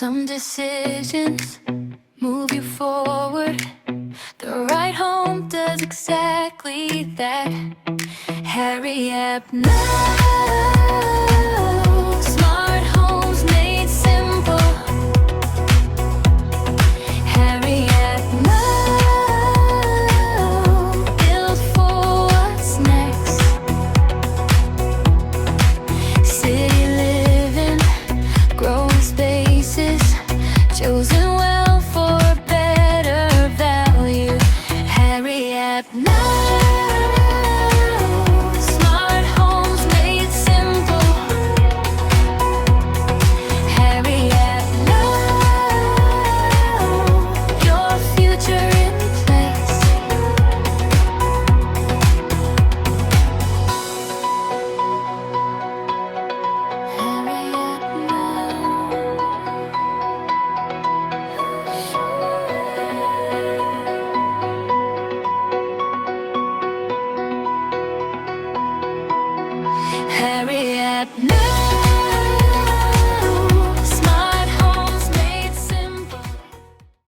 Some decisions move you forward. The right home does exactly that. Hurry up now. Smart homes made simple. Hurry up now. Build for what's next. City living, growing spaces, chosen well for better value. Hurry up now. Smart homes made simple. Hurry up now. Your future in place. Hurry up now. Hurry up now.